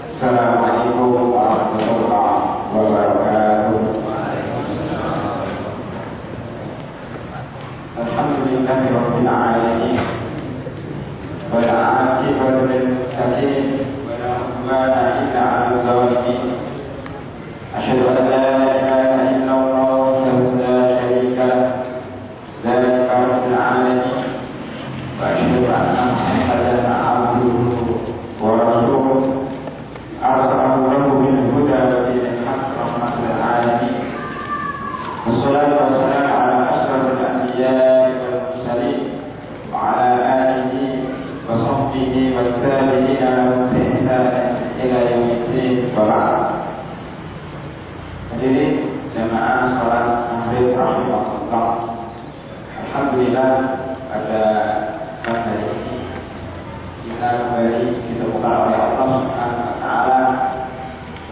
Assalamualaikum warahmatullahi wabarakatuh. Alhamdulillahirabbil alamin. Wal 'aqibatu lil muttaqin wa la 'udwana illa 'alal zalimin. Asyhadu an la ilaha illallah wahdahu la syarika lah, dzalika rabbil alamin. Wa asyhadu anna Muhammadan 'abduhu wa rasuluh. Arsalahu bil huda wa dinil haqq rahmatan lil alamin. Wassalatu wassalamu ala asyrafil anbiya'i wal mursalin wa ala alihi wa sahbihi wa tabi'ina lahum bi ihsan ila yaumiddin wa ba'd. Hadirin jamaah salat maghrib rahimakumullah. Alhamdulillah pada pagi hari ini kita kembali ditemukan oleh Allah Subhanahu wa taala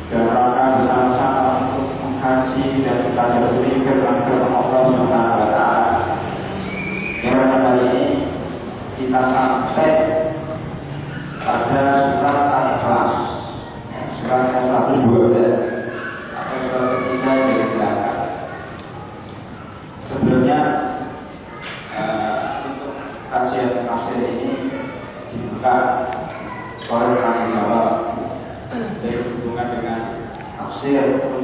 dalam rangka bersama-sama untuk mengkaji dan mempelajari firman-firman Allah Subhanahu wa taala. Yang kali ini kita sampai pada surat Al-Ikhlas, surat ke-112 atau surat ketiga dari belakang. Sebelumnya untuk kajian tafsir ini dibuka oleh orang Jawa berhubungan dengan tafsir pun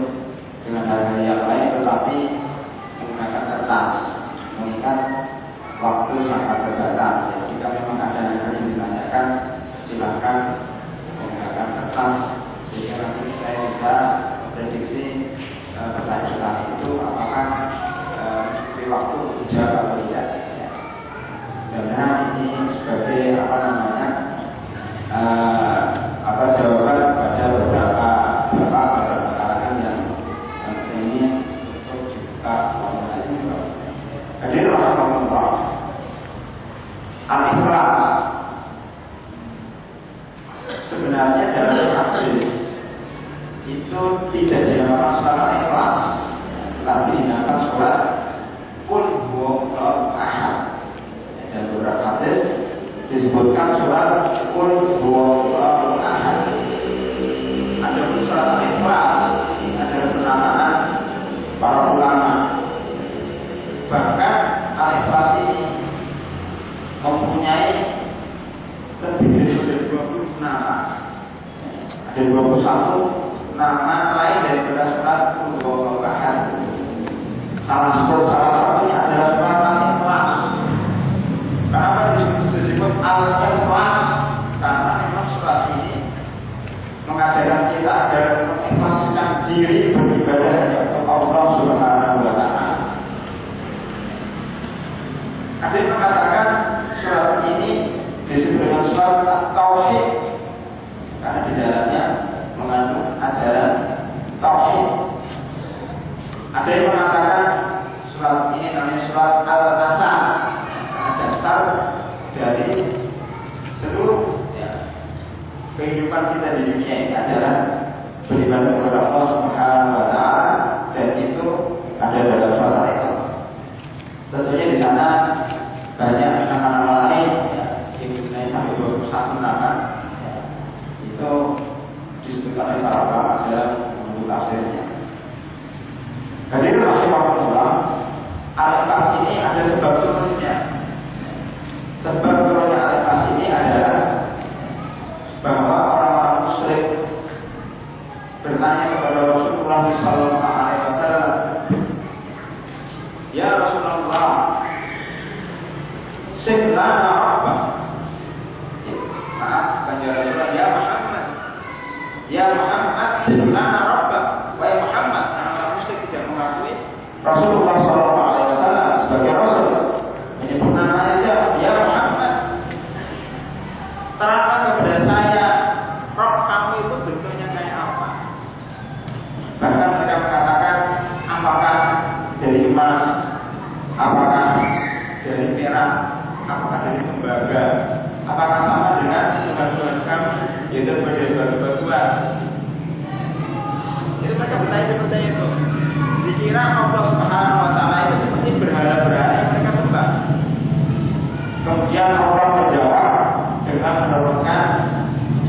dengan hal-hal yang lain, tetapi menggunakan kertas, mengingat waktu sangat terbatas. Jika memang ada hal yang ditanyakan, silakan menggunakan kertas sehingga nanti saya bisa memprediksi pertanyaan itu apakah di waktu dijawab atau tidak. Karena ini sebagai jawaban pada beberapa pertanyaan yang ini untuk dibuka online juga. Jadi rahmatullah, Al-Ikhlas sebenarnya dalam hadis itu tidak dinamakan salat ikhlas, tapi dinamakan salat qul huwallahu ahad. Dan beberapa hadis disebutkan surat Qul huwallahu ahad. Ada pun surat Al-Ikhlas ada penamaan para ulama. Bahkan Al-Ikhlas ini mempunyai lebih dari 20 nama. Ada 21 nama lain daripada surat Qul huwallahu ahad. Salah satunya adalah surat Al-Ikhlas. Kenapa disebut Al-Ikhlas? Karena memang surat ini mengajarkan kita agar mengikhlaskan diri beribadah untuk Allah Subhanahu wa taala. Ada yang mengatakan surat ini disebut dengan surat At-Tauhid karena di dalamnya mengandung ajaran tauhid. Ada yang mengatakan surat ini namanya surat Al-Asas, dasar dari seluruh kehidupan kita di dunia ini adalah beribadah kepada Allah Subhanahu wa taala, dan itu ada dalam surat Al-Ikhlas. Tentunya di sana banyak nama-nama lain yang dimiliki sampai 21 nama itu disebutkan oleh para ulama dalam buku tafsirnya. Hadirin rahimahullah, Al-Ikhlas ini ada sebab turunnya. Sebab turunnya Al-Ikhlas ini adalah bahwa orang-orang musyrik bertanya kepada Rasulullah SAW, "Ya Rasulullah, sif lana rabbak." Maaf, bukan ya Rasulullah, ya Muhammad. Ya Muhammad, sif lana rabbak. Wahai Muhammad, orang-orang musyrik tidak mengakui Rasulullah SAW sebagai Rasul. Menyebut namanya aja, ya Muhammad, terangkan kepada saya Rob kamu itu bentuknya kayak apa. Bahkan mereka mengatakan, apakah dari emas, apakah dari perak, apakah dari tembaga, apakah sama dengan Tuhan kami, yaitu dari batu-batuan. Itu mereka bertanya itu. Dikira Allah Subhanahu wa taala itu seperti berhala-berhala yang mereka sembah. Kemudian Allah menjawab dengan menurunkan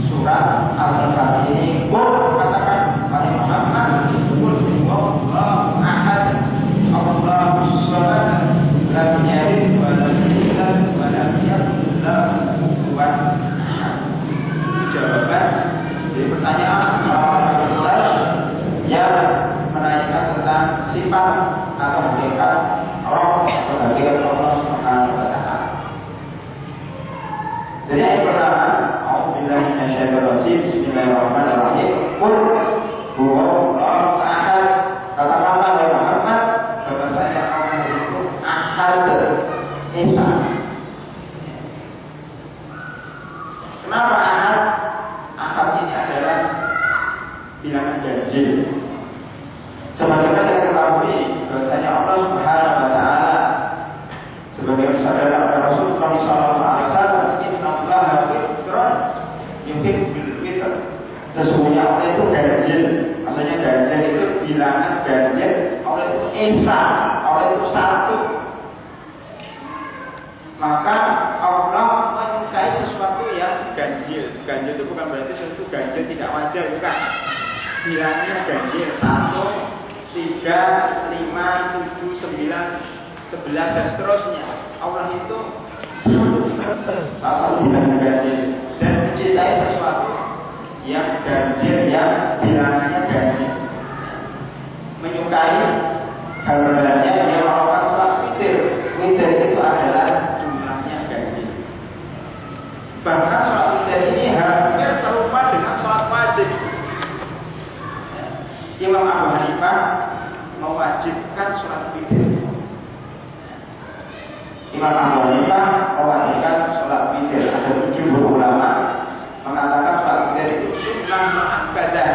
surat Al-Fatihah ini. Qul, katakan wahai Muhammad, qul huwallahu ahad, Allahus samad, lam yalid wa lam yulad wa lam yakul lahu kufuwan ahad. Jawaban dari pertanyaan orang yang menanyakan tentang sifat atau hakikat Rabb atau hakikat Allah Subhanahu wa taala. Jadi ayat pertama, A'udzubillahi minasyaitonir rajim. Bismillahirrahmanirrahim. Qul huwallahu ahad. Katakanlah wahai Muhammad, bahwasanya Allah itu ahad, esa. Kenapa ahad? Ahad ini adalah bilangan ganjil. Sebagaimana kita ketahui bahwasanya Allah Subhanahu wa taala sebagai sabda Rasulullah sallallahu alaihi wasallam, "Innallaha witrun yuhibbul witr." Sesungguhnya Allah itu ganjil. Maksudnya ganjil itu bilangan ganjil. Allah itu esa, Allah itu satu. Maka Allah menyukai sesuatu yang ganjil. Ganjil itu bukan berarti sesuatu ganjil tidak wajar, bukan. Bilangnya ganjil 1, 3, 5, 7, 9, 11 dan seterusnya. Allah itu salah satu bilangan ganjil dan mencintai sesuatu yang ganjil, yang bilangannya ganjil. Menyukai hal-halnya yang melakukan sholat witir. Witir itu adalah jumlahnya ganjil. Bahkan sholat witir ini hampir serupa dengan sholat wajib. Imam Abu Hanifah mewajibkan sholat witir. Imam Abu Hanifah mewajibkan sholat witir. Ada 70 ulama mengatakan sholat witir itu sunnah muakkadah,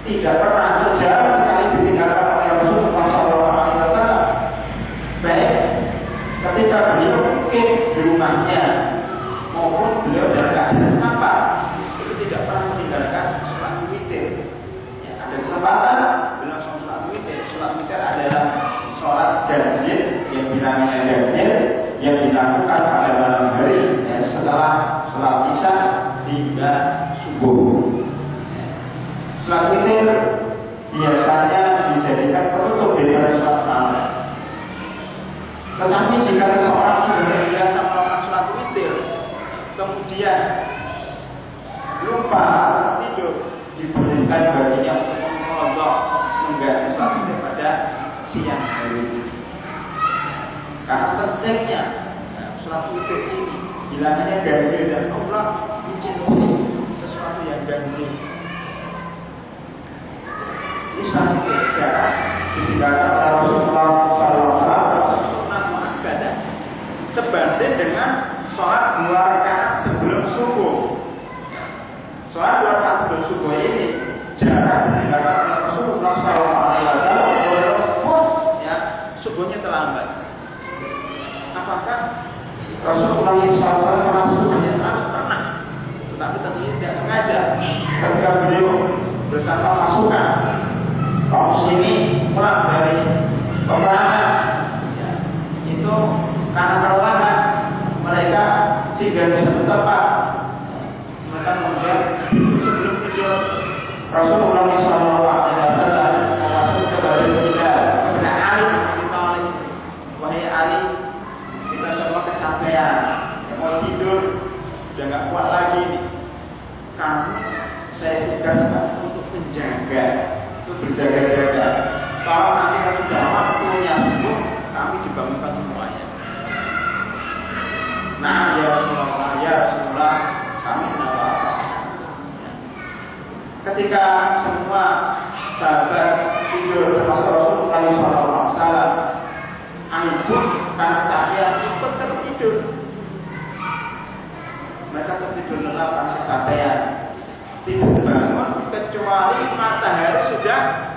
tidak pernah jarang sekali ditinggalkan oleh Rasulullah SAW. Baik ketika beliau mungkin di rumahnya maupun beliau dalam keadaan safar, itu tidak pernah meninggalkan sholat witir. Ada kesempatan beliau langsung sholat witir. Sholat witir adalah sholat ganjil yang bilangannya ganjil yang dilakukan pada malam hari, ya, setelah sholat isya hingga subuh. Sholat witir biasanya dijadikan penutup daripada sholat malam. Tetapi jika seseorang sudah biasa melakukan sholat witir, kemudian lupa tidur, dibolehkan baginya untuk mengkodok mengganti sholat witir pada siang hari. Karena pentingnya sholat witir ini bilangannya ganjil dan Allah mencintai sesuatu yang ganjil. Ini sholat witir jarang ditinggalkan oleh Rasulullah SAW, sunnah muakkadah, sebanding dengan sholat 2 rakaat sebelum subuh. Sholat 2 rakaat sebelum subuh ini jarang ditinggalkan oleh Rasulullah SAW, walaupun ya subuhnya terlambat. Apakah Rasulullah SAW pernah subuhnya terlambat? Pernah, tetapi tentunya tidak sengaja. Ketika beliau bersama pasukan kaum muslimin pulang dari peperangan, ya, itu karena kelelahan mereka sehingga bisa bertempat, maka kemudian sebelum tidur Rasulullah SAW memasuk kepada Bilal, kepada Ali bin Abi Thalib, "Wahai Ali, kita semua kecapean, mau tidur, udah nggak kuat lagi nih. Kamu saya tugaskan untuk menjaga, untuk berjaga-jaga. Kalau nanti kalau sudah waktunya subuh, kami dibangunkan semuanya." "Nah, ya Rasulullah, kami kenapa?" Ketika semua sahabat tidur termasuk Rasulullah SAW, Ali pun karena kecapean ikut tertidur. Mereka tertidur lelap karena kecapean, tidak bangun kecuali matahari sudah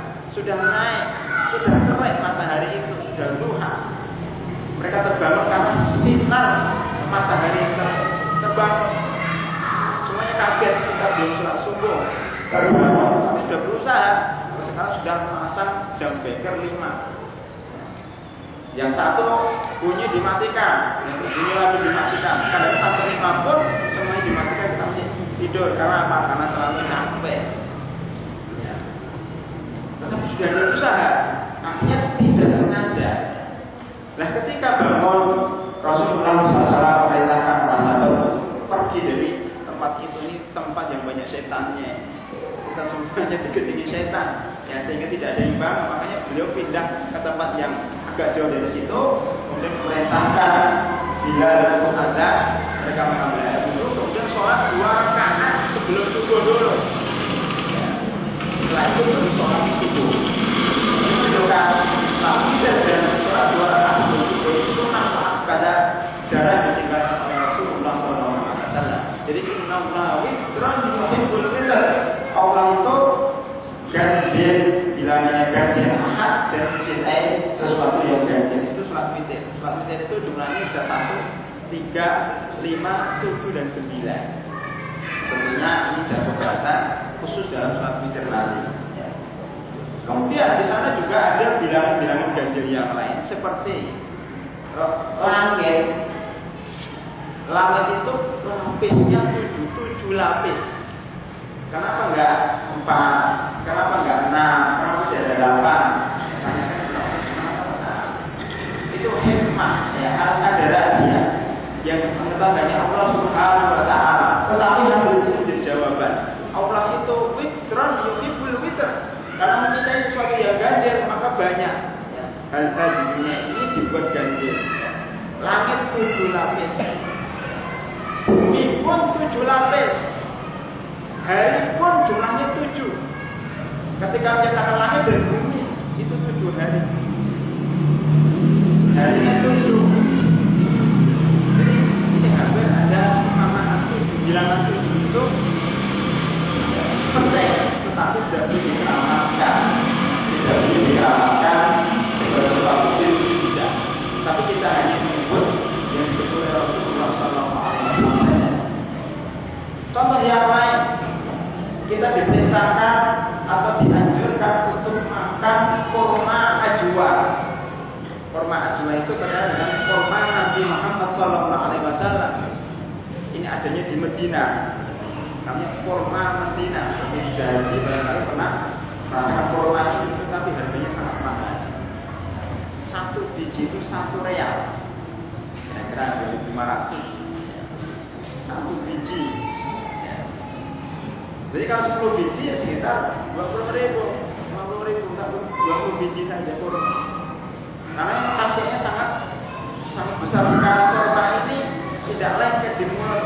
naik, sudah terik matahari itu, sudah duha. Mereka terbangun karena sinar matahari yang terbangun. Semuanya kaget, kita belum sholat subuh, terbangun, tapi sudah berusaha. Sekarang sudah memasang jam beker 5. Yang satu bunyi dimatikan, bunyi lagi dimatikan. Kadang satu lima pun semuanya dimatikan, kita masih tidur karena apa? Karena terlalu capek. Ya. Tetapi sudah ada usaha, artinya tidak sengaja. Nah, ketika bangun, Rasulullah SAW memerintahkan para sahabat pergi dari tempat itu. Ini tempat yang banyak setannya. Kita semuanya diketingi setan, ya, sehingga tidak ada yang bangun. Makanya beliau pindah ke tempat yang agak jauh dari situ, kemudian memerintahkan Bilal untuk adzan, mereka mengambil air wudhu, kemudian sholat 2 rakaat sebelum subuh dulu. Ya. Setelah itu baru sholat subuh. Ini menunjukkan setelah tidak dan sholat 2 rakaat sebelum subuh itu sunnah pada jarang ditinggalkan oleh Rasulullah SAW. Jadi innallaha witrun yuhibbul witr. Allah itu ganjil, bilangannya ganjil ahad dan mencintai sesuatu yang ganjil. Itu sholat witir. Sholat witir itu jumlahnya bisa 1, 3, 5, 7 dan 9. Tentunya ini dalam pembahasan khusus dalam sholat witir nanti. Kemudian di sana juga ada bilangan-bilangan ganjil yang lain seperti langit. Langit itu lapisnya 7 lapis. Kenapa enggak 4? Kenapa enggak 6? Kenapa tidak ada 8? Itu hikmah, ya, ada rahasia yang mengetahuinya Allah Subhanahu wa Ta'ala. Tetapi harus itu menjadi jawaban. Allah itu witron yuhibbul witr. Karena mencintai sesuatu yang ganjil, maka banyak, ya, hal-hal di dunia ini dibuat ganjil. Langit 7 lapis, bumi pun 7 lapis, hari pun jumlahnya 7. Ketika menciptakan langit dan bumi itu 7 hari. Harinya 7. Jadi ini hampir ada kesamaan 7. Bilangan 7 itu penting, tetapi tidak boleh dikeramatkan. Tidak boleh dikeramatkan sebagai wajib, tidak. Tapi kita hanya menyebut yang disebut oleh Rasulullah SAW. Contoh yang lain, kita diperintahkan atau dianjurkan untuk makan kurma ajwa. Kurma ajwa itu terkait dengan kurma Nabi Muhammad SAW. Ini adanya di Medina, namanya kurma Medina. Yang sudah haji barangkali pernah merasakan kurma itu, tapi harganya sangat mahal. 1 biji itu 1 real, kira-kira 2.500. 1 biji. Jadi kalau 10 biji ya sekitar 20.000, 50.000, 20 biji saja kurma. Karena khasiatnya sangat besar sekali. Kurma ini tidak lengket di mulut.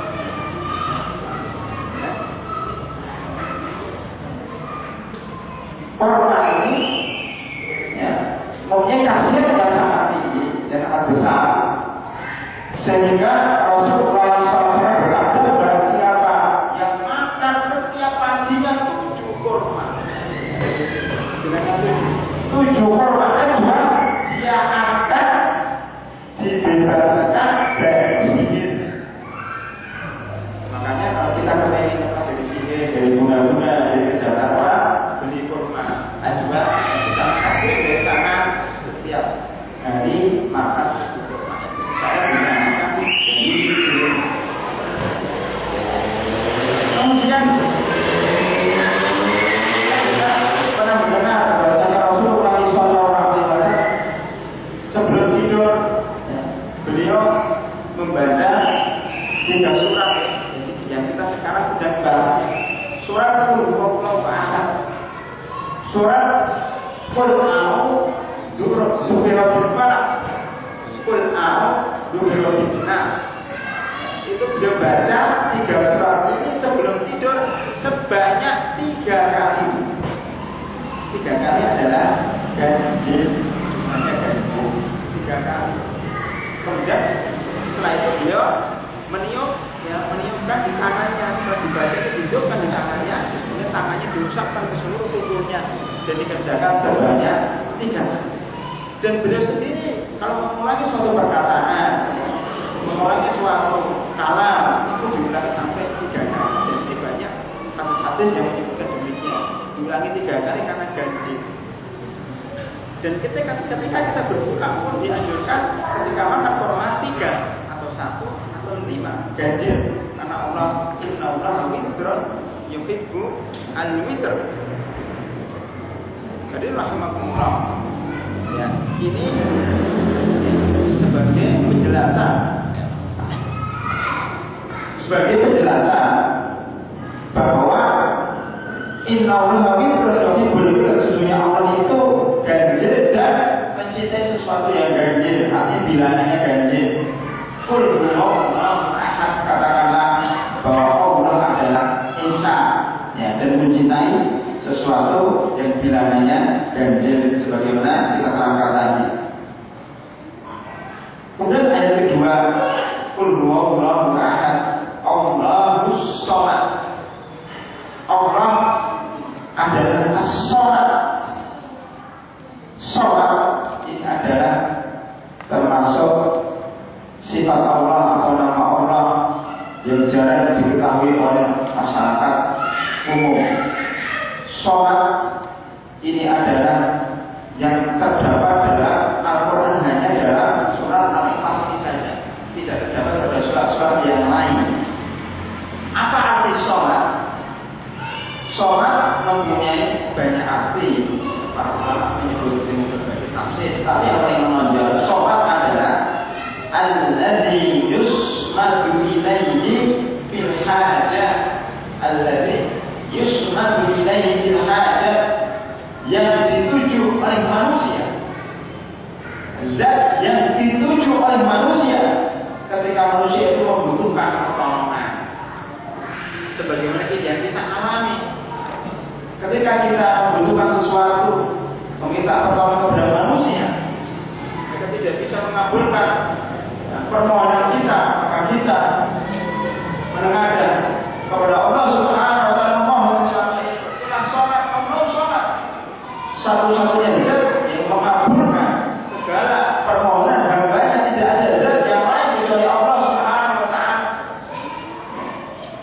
Kurma ini, ya, mempunyai khasiat yang sangat tinggi, yang sangat besar, sehingga Rasulullah SAW bersabda, barang siapa yang makan setiap paginya 7 kurma, dengan 7 kurma aja, dia akan dibebaskan dari sihir. Makanya kalau kita pengen dari sihir, dari bunga-bunga, dari kejahatan orang, beli kurma ajwa, kita ambil dari sana setiap hari makan 7 kurma. Saya bisa makan dari sini. Kemudian kita pernah mendengar bahwasanya Rasulullah SAW sebelum tidur beliau membaca 3 surat yang kita sekarang sedang bahas. Surat Qul huwallahu ahad, surat Qul a'udzu birabbil falaq, Qul a'udzu birabbin nas. Itu dia baca 3 surat ini sebelum tidur sebanyak 3 kali. 3 kali adalah ganjil, hanya ganjil 3 kali. Kemudian setelah itu beliau meniupkan di tangannya, setelah dibaca ditunjukkan di tangannya, kemudian tangannya diusapkan ke seluruh tubuhnya dan dikerjakan sebanyak 3 kali. Dan beliau sendiri kalau mengulangi suatu perkataan, mengulangi suatu kalam itu diulangi sampai 3 kali. Dan ini banyak hadis-hadis yang menyebutkan demikian, diulangi 3 kali karena ganjil. Dan ketika kita berbuka pun dianjurkan ketika makan kurma 3 atau 1 atau 5 ganjil, karena Allah inna Allah witrun yuhibbu al-witr. Jadi rahimakumullah, ya, ini sebagai penjelasan bahwa inna Allah witrun yuhibbul witr, sesungguhnya Allah itu ganjil dan mencintai sesuatu yang ganjil, artinya bilangannya ganjil. Qul huwallahu ahad, katakanlah bahwa Allah adalah Esa, ya, dan mencintai sesuatu yang bilangannya ganjil sebagaimana kita terangkan tadi. Kemudian ayat kedua, qul huwallahu ahad, Allahus samad. Allah adalah as-samad. Salat ini adalah termasuk sifat Allah atau nama Allah yang jarang diketahui oleh masyarakat umum. Salat ini adalah yang terdapat dalam Al-Quran hanya dalam surat Al-Ikhlas ini saja, tidak terdapat pada surat-surat yang lain. Apa arti salat? Salat mempunyai banyak arti. Para ulama menyebut dengan berbagai tafsir, tapi yang paling menonjol, salat adalah alladzi yusmadu ilaihi fil hajah, alladzi yusmadu ilaihi fil hajah, yang dituju oleh manusia, zat yang dituju oleh manusia ketika manusia itu membutuhkan pertolongan, sebagaimana yang kita alami. Ketika kita membutuhkan sesuatu, meminta pertolongan kepada manusia, mereka tidak bisa mengabulkan permohonan kita, maka kita menengadah kepada Allah Subhanahu wa taala memohon sesuatu. Itulah salat, Allah salat. Satu-satunya zat yang mengabulkan segala permohonan hambanya, tidak ada zat yang lain kecuali Allah Subhanahu wa taala.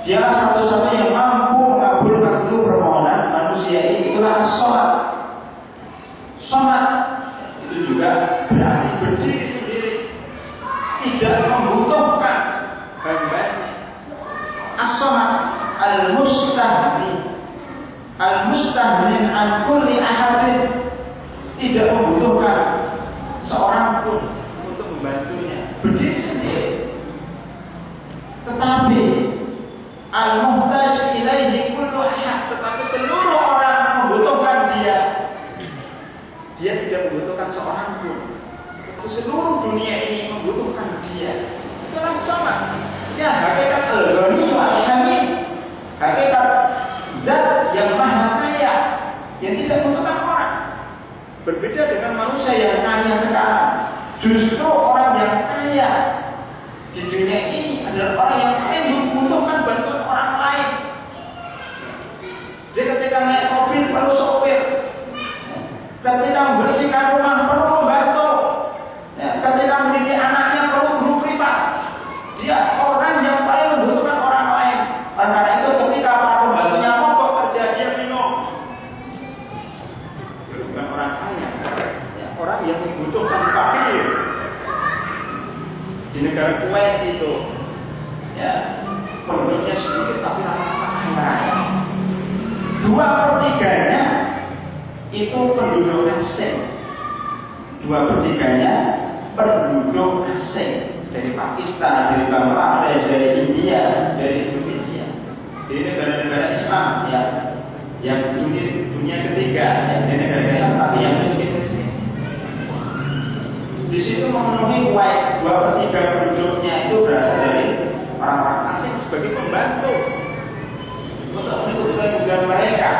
Dialah satu-satunya yang mampu mengabulkan seluruh permohonan manusia ini. Itulah salat. Salat itu juga berarti berdiri sendiri, tidak membutuhkan hambanya. As-salat al-mustahmin an kulli ahadin, tidak membutuhkan seorang pun untuk membantunya, berdiri sendiri. Tetapi al-muhtaj ilaihi kullu ahad, tetapi seluruh orang membutuhkan dia. Dia tidak membutuhkan seorang pun, tetapi seluruh dunia ini membutuhkan dia. Itulah salat. Ya, hakikat al-ghani wal hamid, hakikat zat yang maha kaya yang tidak membutuhkan orang. Berbeda dengan manusia yang kaya sekarang. Justru orang yang kaya di dunia ini adalah orang yang paling membutuhkan bantuan orang lain. Jadi ketika naik mobil perlu sopir, ketika membersihkan rumah perlu pembantu, ketika mendidik anaknya perlu guru privat. Dia orang yang paling membutuhkan orang lain. Karena itu ketika para pembantunya mogok kerja, dia bingung. Bukan orang kaya, orang yang membutuhkan fakir. Di negara Kuwait itu, ya, penduduknya sedikit tapi rata-rata kaya. 2/3-nya itu penduduk asing. 2/3-nya penduduk asing. Dari Pakistan, dari Bangladesh, dari India, dari Indonesia, dari negara-negara Islam, ya, yang dunia ketiga, ya, dari negara Islam tapi yang miskin-miskin. Di situ memenuhi Kuwait, 2/3 penduduknya itu berasal dari orang-orang asing sebagai pembantu untuk mendukung kebutuhan mereka.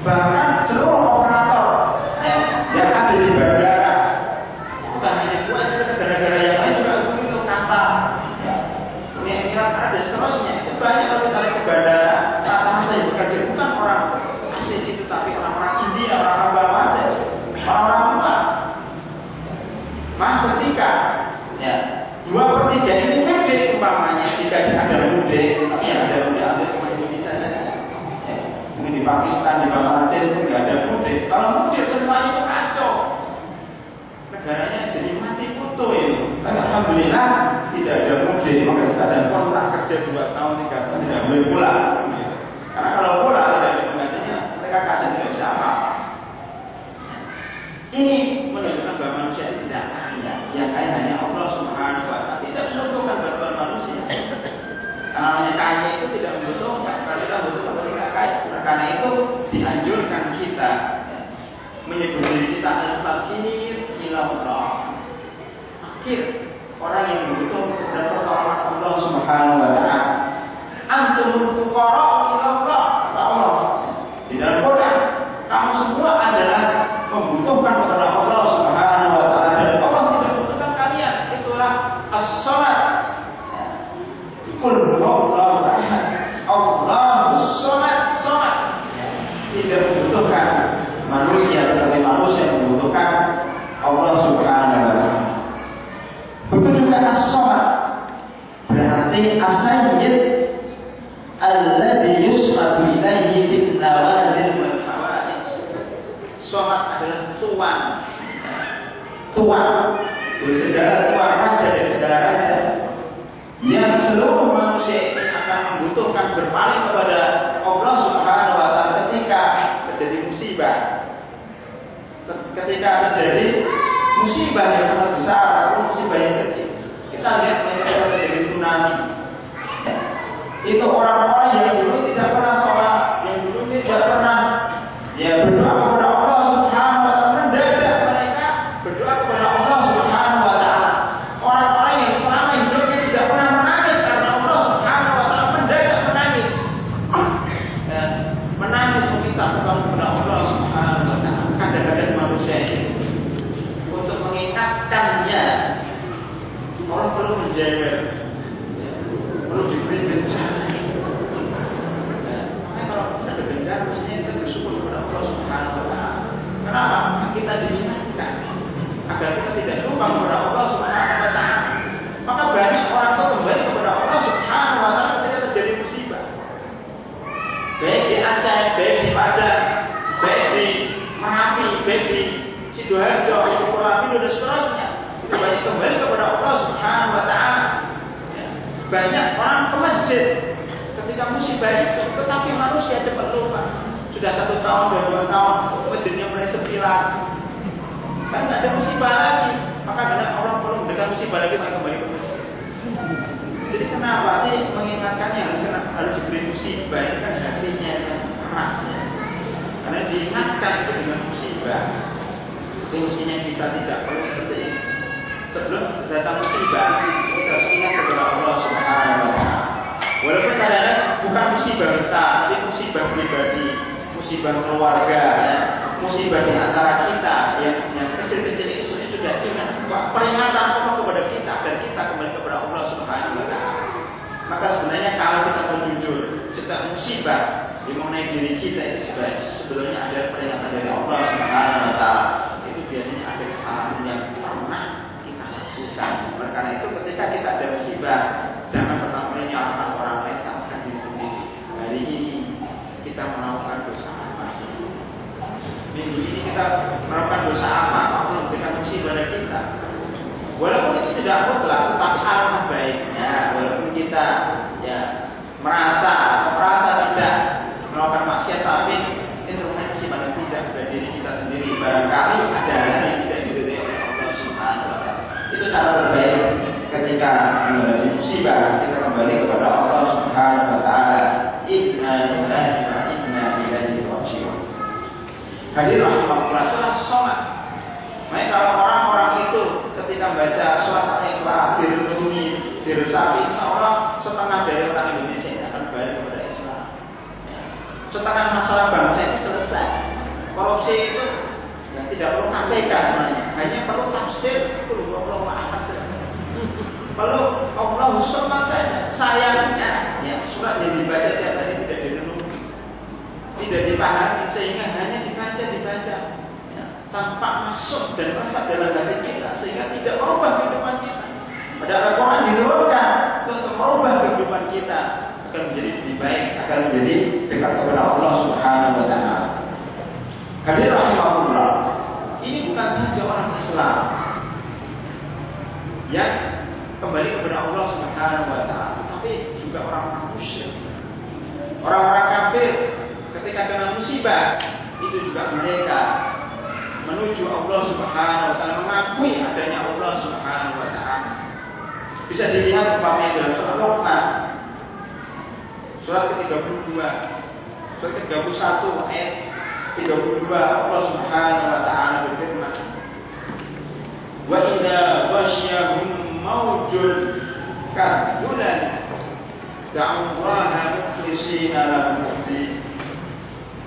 Bahkan seluruh operator yang ada di bandara, bukan hanya Kuwait, negara-negara yang lain juga begitu, Qatar, ya, Uni Emirat Arab dan seterusnya. Itu banyak kalau kita lihat ke bandara, rata-rata yang bekerja bukan orang asli situ, tapi orang-orang India, orang-orang Bangladesh, orang-orang luar. Maka ketika, ya, 2/3 ini mudik umpamanya, jika ada mudik, tapi yang ada mudik ambil ke Indonesia saja. Ya, mungkin di Pakistan, di Bangladesh itu nggak ada mudik. Kalau mudik semuanya itu kacau. negaranya jadi mati kutu ini. Tapi alhamdulillah tidak ada mudik, maka ada kontrak kerja 2 tahun 3 tahun tidak boleh pulang. Karena kalau pulang tidak ada penggantinya, mereka kadang tidak bisa apa-apa. Ini menunjukkan bahwa manusia itu tidak kaya. Yang kaya hanya Allah Subhanahu wa Ta'ala. Tidak membutuhkan bantuan manusia. Karena kaya itu tidak membutuhkan. Kalau kita membutuhkan mereka kaya. Karena itu dianjurkan kita menyebut diri kita al-fakir ilallah. Fakir, orang yang butuh kepada pertolongan Allah Subhanahu wa Ta'ala. Antumul fuqara ilallah, kata Allah di dalam Quran. Kamu semua adalah membutuhkan kepada Allah Subhanahu wa Ta'ala, dan Allah tidak membutuhkan kalian. Itulah as-shalat. Qul huwallahu ahad, Allahus samad. Tidak membutuhkan manusia, tetapi manusia membutuhkan Allah Subhanahu wa Ta'ala. Begitu juga as-samad, berarti as-sayyid alladhi yusmadu ilaihi bin nawazil wal hawaij. Samad adalah tuan segala tuan raja dan segala raja, yang seluruh manusia ini akan membutuhkan berpaling kepada Allah Subhanahu wa Ta'ala ketika terjadi musibah. Ketika terjadi musibah yang sangat besar atau musibah yang kecil, kita lihat ketika terjadi tsunami. Itu orang-orang yang dulu tidak pernah sholat, yang dulu tidak pernah berdoa kepada Allah Subhanahu wa Ta'ala, mendadak mereka berdoa kepada Allah Subhanahu wa Ta'ala. Orang-orang yang selama hidupnya tidak pernah menangis karena Allah Subhanahu wa Ta'ala, mendadak menangis, menangis meminta kepada Allah Subhanahu wa Ta'ala. Kadang-kadang manusia ini untuk mengingatkannya, orang perlu menjaga, perlu diberi bencana. Kalau ada bencana, mestinya kita bersyukur kepada Allah Subhanahu wa Ta'ala. Kenapa? Kita diingatkan agar kita tidak lupa kepada Allah Subhanahu wa Ta'ala. Maka banyak orang itu kembali kepada Allah Subhanahu wa Ta'ala ketika terjadi musibah. Baik di Aceh, baik di Padang, baik di Merapi, baik di Sidoarjo, Purworejo dan seterusnya. Itu banyak kembali kepada Allah Subhanahu wa Ta'ala. Banyak orang ke masjid ketika musibah itu, tetapi manusia cepat lupa. Sudah 1 tahun, 2 tahun, masjidnya mulai sepi lagi. Kan tidak ada musibah lagi. Maka kadang orang perlu mendengar musibah lagi, mereka kembali ke masjid. Jadi kenapa sih mengingatkannya harus diberi musibah? Ini kan hatinya yang keras ya. Karena diingatkan itu dengan musibah. Itu mestinya kita tidak perlu seperti itu. Sebelum datang musibah, kita harus ingat kepada Allah Subhanahu wa Ta'ala. Walaupun kadang-kadang bukan musibah besar, tapi musibah pribadi, musibah keluarga, ya, musibah di antara kita yang kecil-kecil itu sudah ingat peringatan Allah kepada kita agar kita kembali kepada Allah Subhanahu wa Ta'ala. Maka sebenarnya kalau kita mau jujur, setiap musibah yang mengenai diri kita itu sebetulnya ada peringatan dari Allah Subhanahu wa Ta'ala. Itu biasanya ada kesalahan yang pernah kita lakukan. Karena itu ketika kita ada musibah, jangan pertama menyalahkan orang lain, salahkan diri sendiri. Hari ini kita melakukan dosa apa sih? Minggu ini kita melakukan dosa apa? Allah memberikan musibah pada kita. Walaupun itu tidak mutlak, tetapi alangkah baiknya walaupun kita merasa tidak melakukan maksiat, tapi introspeksi paling tidak pada diri kita sendiri. Barangkali ada hal yang tidak diridhai oleh Allah Subhanahu wa Ta'ala. Itu cara terbaik ketika menghadapi musibah, kita kembali kepada Allah Subhanahu wa Ta'ala. Inna lillahi wa inna ilaihi raji'un. Hadirin rahimahullah, itulah sholat. Makanya kalau orang-orang itu ketika baca surat Al-Ikhlas dirununi, diresapi, insya Allah setengah dari orang Indonesia ini akan balik kepada Islam. Setengah masalah bangsa ini selesai. Korupsi itu tidak perlu KPK sebenarnya, hanya perlu tafsir. Allah maafkan saja. Perlu Allah sholat saja. Sayangnya surat yang dibaca tiap hari tidak direnungi, tidak dipahami, sehingga hanya dibaca tanpa masuk dan resap dalam hati kita, sehingga tidak merubah kehidupan kita. Padahal Al-Quran diturunkan untuk merubah kehidupan kita agar menjadi lebih baik, agar menjadi dekat kepada Allah Subhanahu wa Ta'ala. Hadirin rahimahullah, ini bukan saja orang Islam, yang kembali kepada Allah Subhanahu wa taala, tapi juga orang-orang musyrik. Orang-orang kafir ketika kena musibah itu juga mereka menuju Allah Subhanahu wa taala, mengakui adanya Allah Subhanahu wa taala. Bisa dilihat umpamanya dalam surat Luqman surat ke-32, surat ke-31 ayat 32, Allah Subhanahu wa taala berfirman, "Wa idza ghasyiyahum maujun kadzulan da'u Allaha mukhlishina lahu-d-din."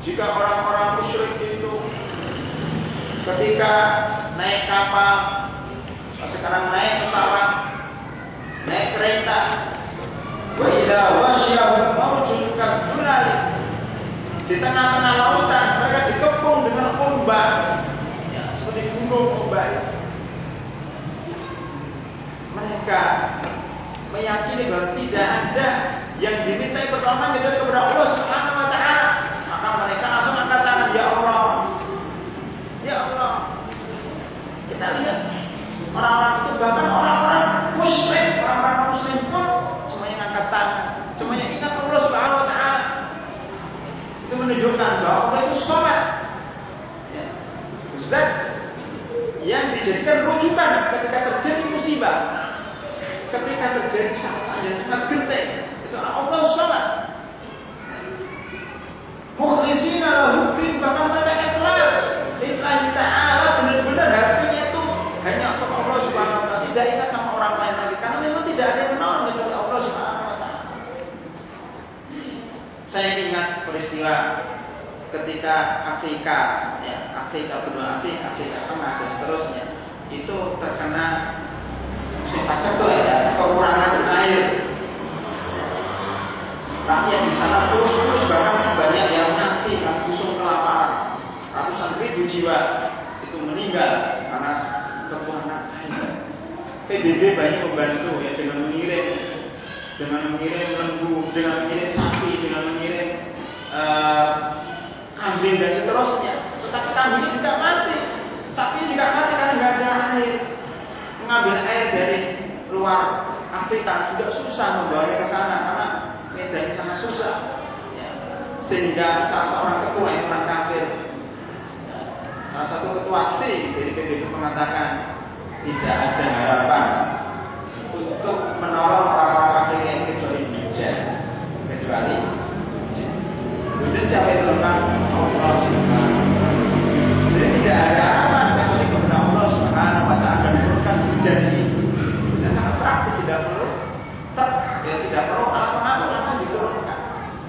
Jika orang-orang musyrik itu ketika naik kapal, sekarang naik pesawat, naik kereta, wa idza ghasyiyahum maujun kadzulan, di tengah-tengah lautan mereka dikepung dengan ombak, ya, seperti gunung ombak. Mereka meyakini bahwa tidak ada yang dimintai pertolongan kecuali kepada Allah Subhanahu wa taala. Maka mereka langsung angkat tangan, ya Allah, ya Allah. Kita lihat orang-orang itu, bahkan orang-orang musyrik, orang-orang muslim pun semuanya angkat tangan, semuanya ingat Allah Subhanahu wa taala. Itu menunjukkan bahwa Allah itu sholat, ya, dan yang dijadikan rujukan ketika terjadi musibah, ketika terjadi saat-saat yang sangat genting, itu Allah sholat. Mukhlishina lahu-d-din, bahkan mereka ikhlas lillahi ta'ala, benar-benar hatinya itu hanya untuk Allah Subhanahu wa taala, tidak ingat sama orang lain lagi, karena memang tidak ada yang menolong kecuali Allah Subhanahu wa taala. Saya ingat peristiwa ketika Afrika, ya, benua Afrika Tengah dan seterusnya itu terkena musim pacak tuh, ya, kekurangan air. Rakyat di sana terus bahkan banyak yang mati karena busung kelaparan. Ratusan ribu jiwa itu meninggal karena kekurangan air. PBB banyak membantu, ya, dengan mengirim lembu, dengan mengirim sapi, dengan mengirim kambing dan seterusnya. Tetapi kambingnya juga mati, sapi juga mati karena nggak ada air. Mengambil air dari luar Afrika juga susah membawanya ke sana karena medannya sangat susah. Ya. Sehingga salah seorang ketua yang orang kafir, ya, salah satu ketua T dari PBB mengatakan tidak ada harapan untuk menolong orang-orang Afrika yang kecuali hujan, hujan siapa yang tentang Allah. Jadi tidak ada harapan kecuali kepada Allah Subhanahu wa taala akan menurunkan hujan ini. Dan sangat praktis, tidak perlu tidak perlu alat-alat akan diturunkan.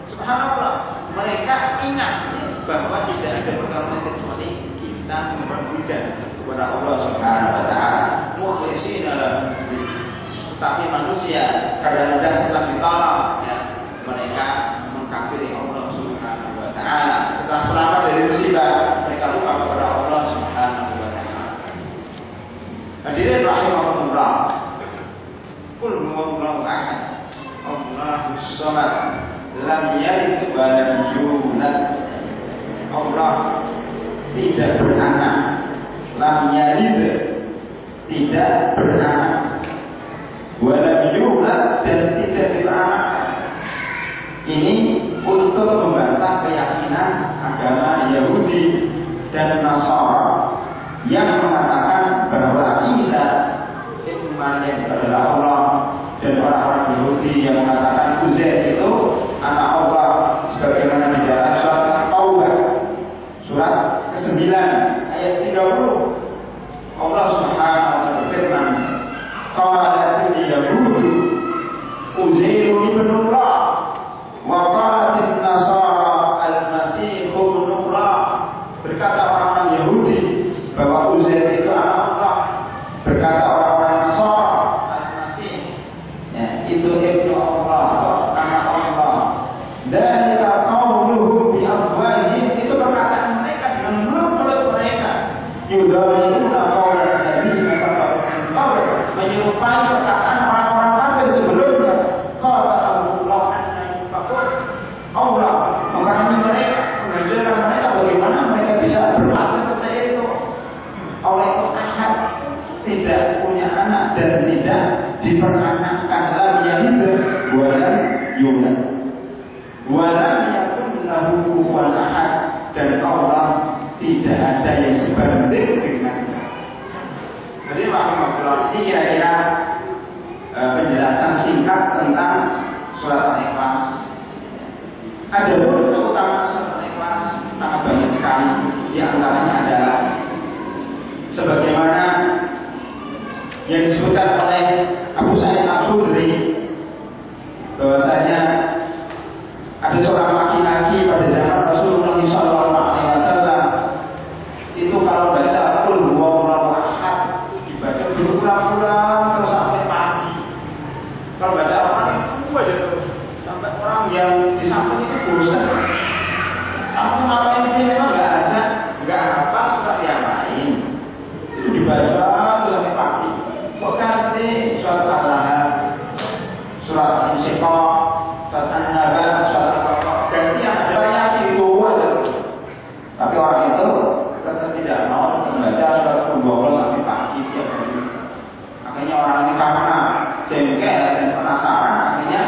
Subhanallah, mereka ingat bahwa tidak ada pertolongan kecuali kita memohon hujan kepada Allah Subhanahu wa taala. Mukhlishina lahu-d-din. Tapi manusia kadang-kadang setelah ditolong, ya, mereka mengkafiri Allah Subhanahu wa taala. Setelah selamat dari musibah, mereka lupa kepada Allah Subhanahu wa taala. Hadirin rahimakumullah. Qul huwallahu ahad, Allahus samad, lam yalid wa lam yulad. Allah tidak beranak, lam yalid, tidak beranak, wa lam yulad, dan tidak beranak. Ini untuk membantah keyakinan agama Yahudi dan Nasara yang mengatakan bahwa Isa Ibnu Maryam adalah Allah, dan orang-orang Yahudi yang mengatakan Uzair itu anak Allah, sebagaimana di dalam surat Taubah surat ke-9 ayat 30 Allah Subhanahu wa taala berfirman, qalatil yahudu Uzair ibnullah wa qalatil nasara al-masih ibnullah. Berkata orang-orang Yahudi bahwa Uzair itu anak Allah, berkata orang-orang Nasara al-Masih, ya, itu ibnu Allah, anak Allah. Dan qauluhum bi afwahihim, itu perkataan mereka dengan mulut mereka. Yudawiyuna qawlan alladziina kafaru min qabl, menyerupai perkataan orang-orang kafir sebelumnya. Qala Allah anna yufakun. Allah mengarahkan mereka, mengajarkan mereka bagaimana mereka bisa berbuat seperti itu. Allah itu ahad, tidak punya anak dan tidak Walam yakun lahu kufuwan ahad, dan Allah tidak ada yang sebanding dengannya. Jadi ini kira-kira penjelasan singkat tentang surat Al-Ikhlas. Ada pun keutamaan surat Al-Ikhlas sangat banyak sekali. Di antaranya adalah sebagaimana yang disebutkan oleh Abu Sa'id Al-Khudri, bahwasanya ada seorang laki-laki pada zaman Rasulullah SAW itu kalau baca Qul huwallahu ahad itu dibaca berulang-ulang terus sampai pagi. Kalau baca Al-Quran itu aja terus sampai orang yang di samping itu bosan. Aku ngapain sih, memang nggak hafal surat yang lain. Itu dibaca terus sampai pagi. Kok ganti surat Al-Lahab, surat Al-Insyiqaq, surat An-Naba, surat Al-Baqarah, ganti yang ada variasi itu aja. Tapi orang itu tetap tidak mau membaca surat Al-Baqarah sampai pagi tiap hari. Akhirnya orang ini karena jengkel dan penasaran, akhirnya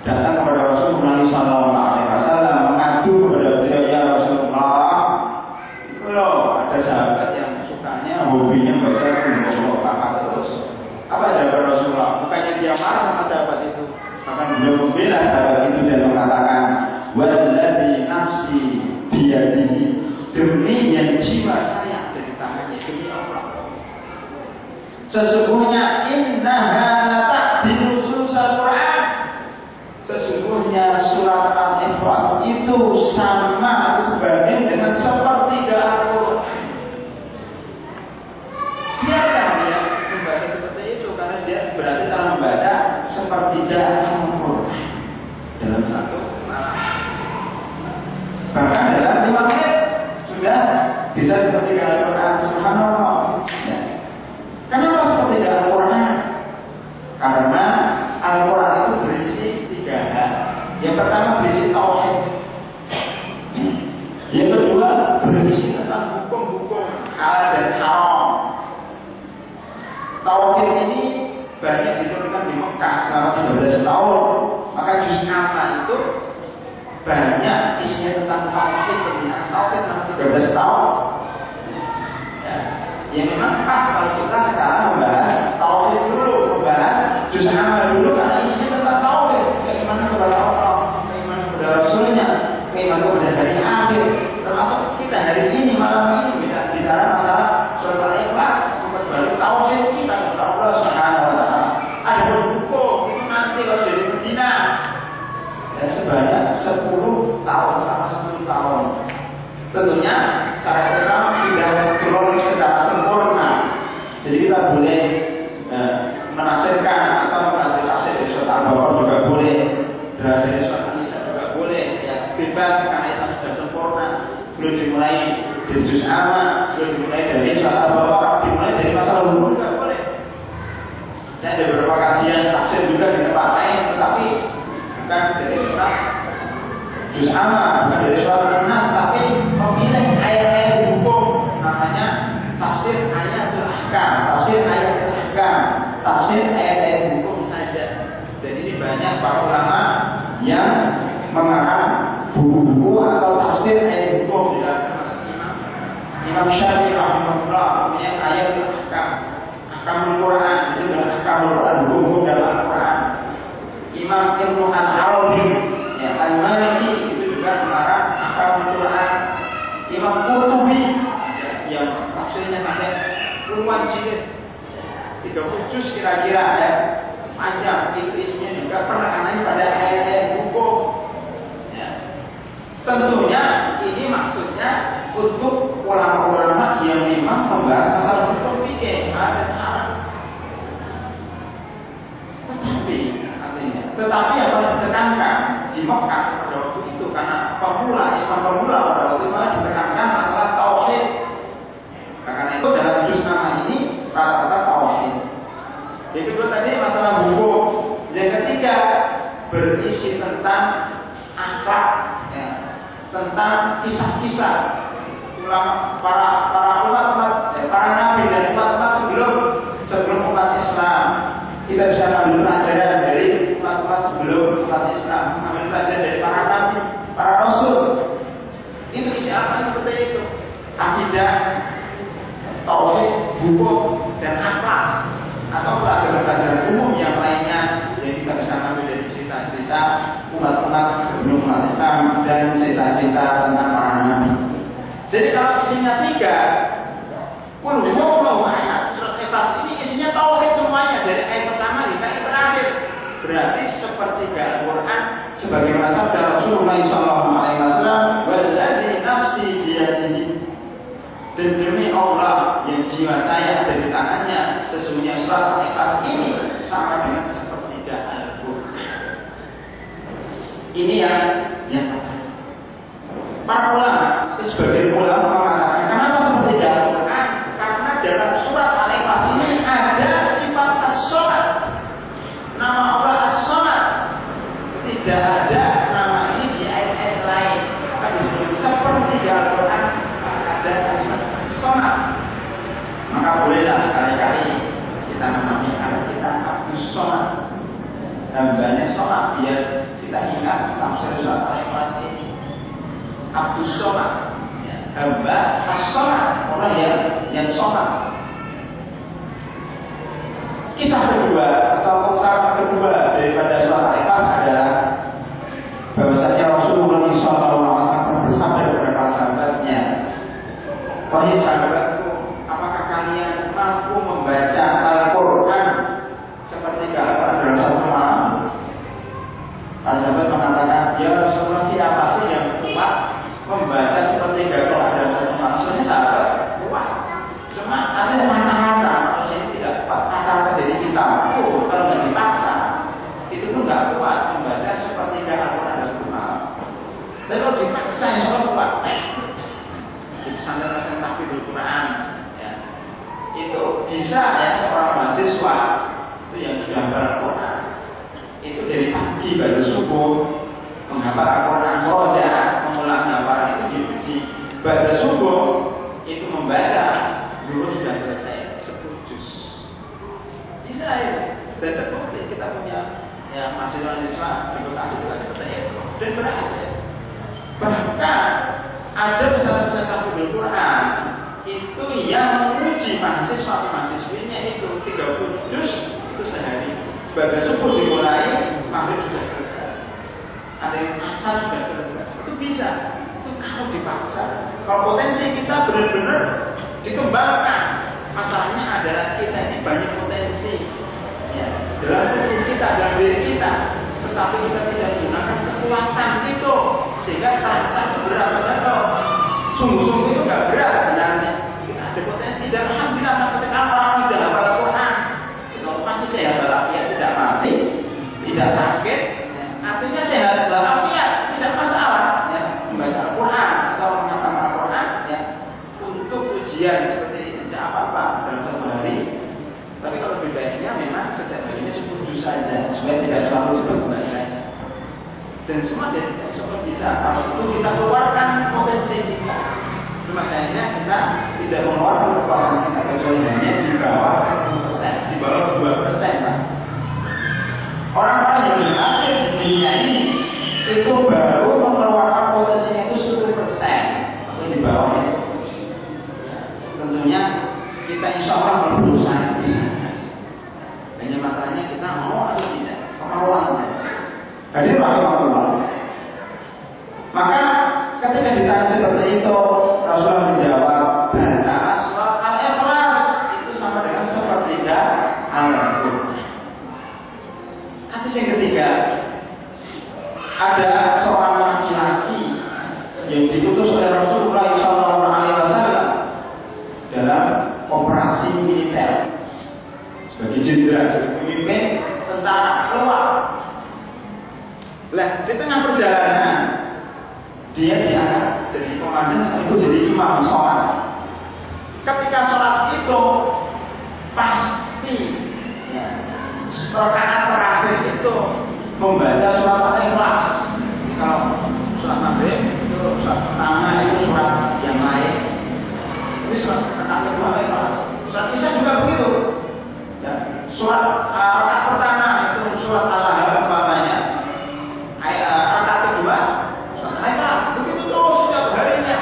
datang kepada Rasulullah SAW mengadu kepada beliau, ya Rasulullah, itu loh ada sahabat yang sukanya hobinya baca Al-Baqarah terus. Apa jawaban Rasulullah? Bukannya dia marah sama sahabat itu, maka beliau membela sahabat itu dan mengatakan, walladzi nafsi biyadihi, demi yang jiwa saya ada di tangannya, demi Allah, sesungguhnya innaha lata'dilu sulusal Quran, sesungguhnya surat Al-Ikhlas itu sama sebanding dengan sepertiga Al-Quran. Biarkan dia membaca seperti itu, karena dia berarti telah membaca sepertiga Al-Quran dalam satu malam. Bahkan dalam 5 menit sudah bisa sepertiga Al-Quran. Subhanallah. Ya. Kenapa sepertiga Al-Quran? Karena Al-Quran itu berisi 3 hal. Yang pertama berisi tauhid. Yang kedua berisi tentang hukum-hukum halal dan haram. Tauhid ini banyak diturunkan di Mekah selama 13 tahun. Maka juz amma itu banyak isinya tentang tauhid, pembinaan tauhid selama 13 tahun. Ya memang pas kalau kita sekarang membahas tauhid dulu, membahas juz amma dulu, karena isinya tentang tauhid, bagaimana kepada Allah, bagaimana kepada Rasulnya, bagaimana kepada hari akhir. Termasuk kita hari ini, malam ini bicara masalah surat Al-Ikhlas, memperbarui tauhid kita kepada Allah Subhanahu wa taala. Ada hukum itu nanti kalau jadi berzina ya sebanyak 10 tahun, selama 10 tahun. Tentunya syariat Islam sudah turun secara sempurna. Jadi kita boleh menafsirkan atau menafsir dari surat Al-Baqarah juga boleh, dari surat An-Nisa juga boleh, ya bebas karena Islam sudah sempurna. Belum dimulai dari juz amma, belum dimulai dari surat Al-Baqarah, dimulai dari masalah hukum juga boleh. Saya ada beberapa kajian tafsir juga di tempat lain, tetapi bukan dari surat juz amma, bukan dari surat An-Nas, tapi memilih ayat-ayat hukum, namanya tafsir ayatul ahkam, tafsir ayatul ahkam, tafsir ayat-ayat hukum saja. Jadi ini banyak para ulama yang mengarang buku-buku atau tafsir ayat hukum. Di dalam termasuk Imam Syafi'i rahimahullah punya ayatul ahkam, ahkamul Quran, disebut ahkamul Quran, hukum dalam Al-Quran. Imam Ibnu Al-Arabi, ya, Al-Maliki itu juga mengarang ahkamul Quran. Imam Qurtubi yang tafsirnya sampai puluhan jilid, 30 juz kira-kira, ya, panjang. Itu isinya juga penekanannya pada ayat-ayat hukum. Ya. Tentunya ini maksudnya untuk ulama-ulama yang memang membahas masalah hukum fikih dan haram. Tetapi apa yang ditekankan di Mekah pada waktu itu, karena pemula Islam pemula pada waktu itu ditekankan masalah tauhid. Karena itu dalam juz nama ini rata-rata tauhid. Yang kedua tadi masalah hukum. Yang ketiga berisi tentang akhlak, ya, tentang kisah-kisah ulama, para umat, para nabi dan umat sebelum umat Islam. Kita bisa ambil pelajaran dari umat-umat sebelum umat Islam, ambil pelajaran dari para nabi, akidah, tauhid, hukum, dan akhlak, atau pelajaran-pelajaran umum yang lainnya yang kita bisa ambil dari cerita-cerita umat-umat sebelum umat Islam dan cerita-cerita tentang para nabi. Jadi kalau isinya 3, Qul huwallahu ahad, surat Ikhlas ini isinya tauhid semuanya dari ayat pertama hingga ayat terakhir. Berarti sepertiga Al-Quran sebagaimana sabda Rasulullah SAW, "Walladzi nafsi biyadihi." Dan demi Allah yang jiwa saya ada di tangannya, sesungguhnya surat Al-Ikhlas ini sama dengan sepertiga Al-Quran. Ini yang para ulama, sebagian ulama mengatakan kenapa sepertiga Al-Quran? Karena dalam surat Al-Ikhlas ini ada sifat as-shamat, nama Allah as-shamat. Tidak ada nama ini di ayat-ayat lain. Tapi sepertiga Al-Quran ada as-shamat. Maka bolehlah sekali-kali kita menamakan kita Abdus Shamat, hambanya shamat, biar kita ingat tafsir surat Al-Ikhlas ini. Abdus Shamat, hamba as-shamat, orang yang shamat. Kisah kedua atau keterangan kedua daripada surat Al-Ikhlas adalah bahwasanya Rasulullah SAW bersabda kepada sahabatnya, "Wahai sahabatku, apakah kalian mampu membaca Al-Quran seperti Al-Quran dalam satu malam?" Para sahabat mengatakan, "Ya Rasulullah, siapa sih yang kuat membaca seperti Al-Quran dalam satu malam?" Sebenarnya sahabat kuat, cuma ada rata-rata manusia ini tidak kuat. Rata-rata dari kita, kalau nggak dipaksa, itu pun nggak kuat membaca seperti Al-Quran dalam satu malam. Dan kalau dipaksa, insya Allah kuat. Di pesantren-pesantren tahfidzul Quran, ya, itu bisa ya seorang mahasiswa itu yang sudah hafal Al-Quran, itu dari pagi baru subuh menghafal Al-Quran, murojaah, mengulang hafalan itu diuji. Baru subuh itu membaca, dulu sudah selesai 10 juz. Bisa ya. Dan terbukti kita punya ya mahasiswa di kota itu dan berhasil. Bahkan ada pesantren tahfidzul Quran itu yang menguji mahasiswa-mahasiswinya itu 30 juz itu sehari. Baru subuh dimulai, maghrib sudah selesai. Ada yang asar sudah selesai. Itu bisa. Itu kalau dipaksa. Kalau potensi kita benar-benar dikembangkan. Masalahnya adalah kita ini banyak potensi, ya, dalam tubuh kita, dalam diri kita, tetapi kita tidak menggunakan kekuatan itu sehingga terasa berat. Padahal sungguh-sungguh itu nggak berat sebenarnya. Kita ada potensi dan alhamdulillah sampai sekarang orang tidak hafal Al-Quran itu masih sehat walafiat, tidak mati, tidak sakit, ya. Artinya sehat walafiat, tidak masalah, ya, membaca Al-Quran atau menghafal Al-Quran, ya, untuk ujian seperti ini tidak apa-apa dalam satu hari. Tapi kalau bedanya memang setiap harinya 10 juz saja supaya tidak terlalu cepat membacanya. Dan semua dari kita semua bisa. Kalau itu kita keluarkan potensi kita. Cuma sayangnya kita tidak mengeluarkan kekuatan kita kecuali hanya di bawah 10%, di bawah 2% lah. Orang-orang yang berhasil di dunia ini itu baru mengeluarkan potensinya itu 10% atau di bawahnya. Tentunya kita insya Allah berusaha bisa. Hanya masalahnya kita mau atau tidak, kemauannya. Hadir rahimahullah. Maka ketika ditanya seperti itu, Rasulullah menjawab, baca surat Al-Ikhlas itu sama dengan sepertiga Al-Quran. Hadis yang ketiga, ada seorang laki-laki yang diutus oleh Rasulullah SAW dalam operasi militer sebagai jenderal, sebagai pemimpin tentara keluar. Lah di tengah perjalanan dia diangkat jadi komandan sekaligus jadi imam sholat. Ketika sholat itu pasti ya, rakaat terakhir itu membaca surat Al-Ikhlas. Kalau surat maghrib itu surat pertama, itu surat yang lain. Ini surat kedua Al-Ikhlas. Surat Isya juga begitu. Ya, surat rakaat pertama itu surat Al-Ahzab umpamanya. Rakaat kedua surat Al-Ikhlas. Begitu terus setiap harinya.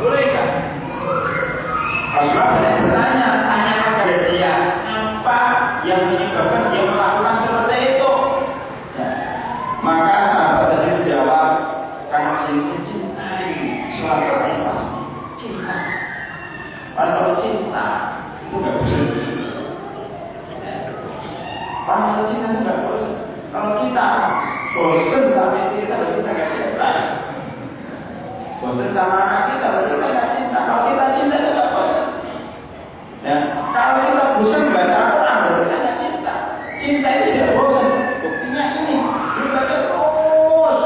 Boleh kan? Rasulullah bertanya, tanyakan kepada dia apa yang menyebabkan dia melakukan seperti itu. Ya. Maka sahabat tadi menjawab, karena dia mencintai suatu yang pasti. Cinta. Kalau cinta itu nggak bisa disini. Kalau cinta itu nggak bosan. Kalau kita bosan sama istri kita, berarti kita nggak cinta. Bosan sama anak kita, berarti kita nggak cinta. Kalau kita cinta itu nggak bosan. Ya, kalau kita bosan baca Quran, berarti kita nggak cinta. Cinta itu tidak bosan. Buktinya ini, berbaca terus.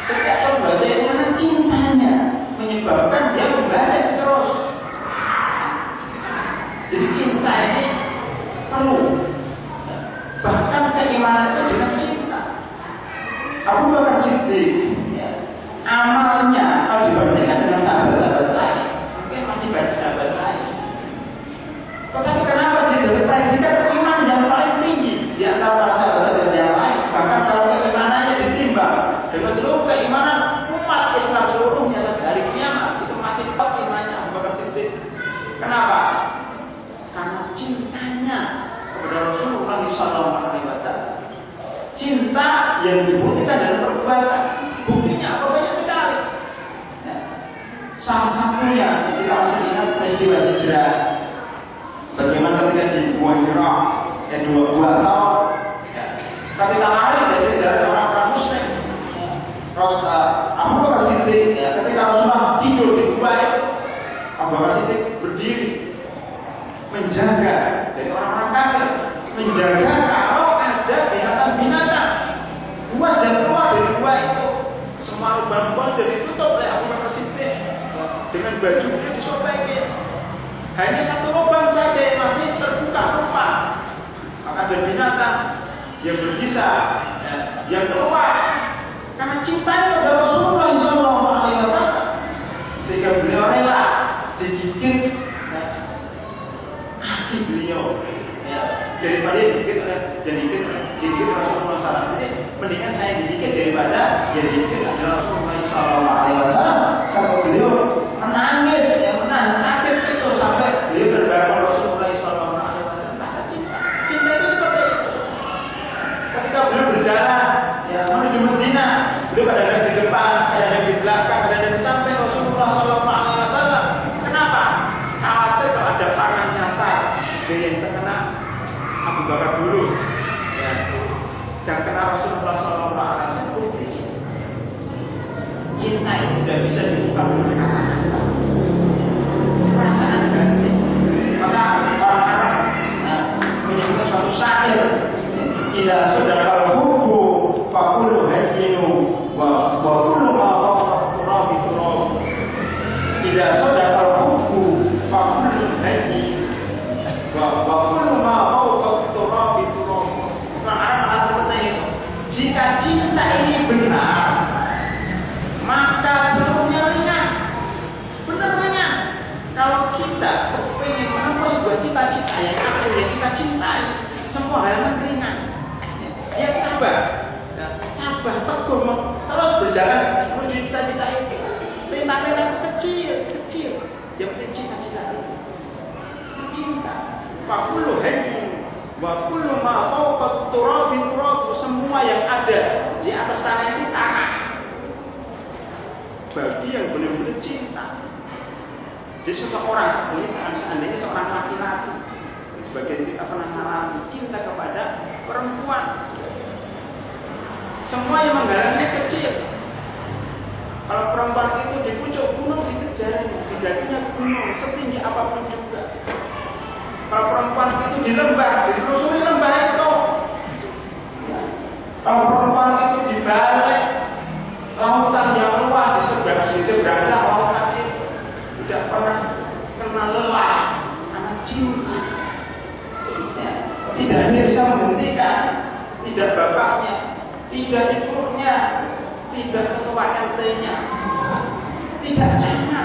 Setiap soal baca itu karena cintanya menyebabkan dia membaca terus. Jadi cinta ini perlu. Bahkan keimanan itu dengan cinta. Abu Bakar Siddiq, ya, amalnya kalau dibandingkan dengan sahabat-sahabat lain, mungkin masih banyak sahabat lain. Tetapi kenapa dia dapat predikat iman yang paling tinggi di antara sahabat-sahabat yang lain? Bahkan kalau keimanannya ditimbang dengan seluruh keimanan umat Islam seluruhnya sampai hari kiamat, itu masih top imannya Abu Bakar Siddiq. Kenapa? Karena cintanya kepada Rasulullah SAW. Cinta yang dibuktikan dalam perbuatan. Buktinya apa? Banyak sekali. Ya. Salah satunya kita masih ingat peristiwa hijrah. Bagaimana ketika di Gua Hira, 2 tahun, ya, ketika lari dari jalan orang-orang Muslim. Terus Abu Bakar Siddiq, ya, ketika Rasulullah tidur di gua itu, Abu Bakar Siddiq berdiri menjaga dari orang-orang kafir, menjaga kalau ada binatang-binatang buas dan keluar dari gua itu. Semua lubang-lubang sudah ditutup oleh Abu Bakar Siddiq dengan bajunya disobekin. Hanya satu lubang saja yang masih terbuka lubang. Maka ada binatang yang berbisa, ya, yang keluar karena cintanya kepada Rasulullah SAW, sehingga beliau rela digigit kaki beliau, ya, daripada digigit Rasulullah SAW. Jadi mendingan saya digigit daripada digigit Rasulullah SAW. Sampai beliau menangis, ya, menahan sakit itu sampai beliau berbaring Rasulullah SAW. Rasa cinta, cinta itu seperti itu. Ketika beliau berjalan, ya, menuju Madinah, beliau kadang-kadang di depan, kadang-kadang di belakang, kadang-kadang di samping Rasulullah SAW. Kenapa? Khawatir kalau ada panah nyasar, dia yang terkena Abu Bakar dulu, ya, jangan kena Rasulullah SAW. Cinta itu tidak bisa diungkap dengan kata-kata. Perasaan ganti. Maka orang-orang menyebut suatu syair, "Ila sodaqal hubbu faqulu hayyinu wa kullu ma fawqa turabi turab." Ila sodaqal hubbu faqulu hayyinu wa kullu ma fawqa turabi turab. Orang-orang seperti itu. Jika cinta ini benar, maka seluruhnya ringan. Benar ringan. Kalau kita ingin menempuh sebuah cita-cita yang apa yang kita cintai, semua hal ringan. Dia tabah, teguh, terus berjalan menuju cita-cita itu. Perintah-perintah itu kecil. Yang penting cita-cita itu. Cinta. Wa kullu hayyin wa kullu ma fawqa turabi turab. Semua yang ada di atas tanah ini tanah. Bagi yang benar-benar cinta. Jadi seseorang, seandainya seorang laki-laki, sebagian kita pernah mengalami cinta kepada perempuan, semua yang menggalaknya kecil. Kalau perempuan itu di puncak gunung dikejarnya, di dakinya gunung setinggi apapun juga. Kalau perempuan itu di lembah, ditelusuri lembah itu. Kalau perempuan itu di balik lautan yang luas, di seberangnya lautan itu tidak pernah kena lelah karena cinta. Tidak bisa menghentikan, tidak bapaknya, tidak ibunya, tidak ketua RT-nya, tidak sama,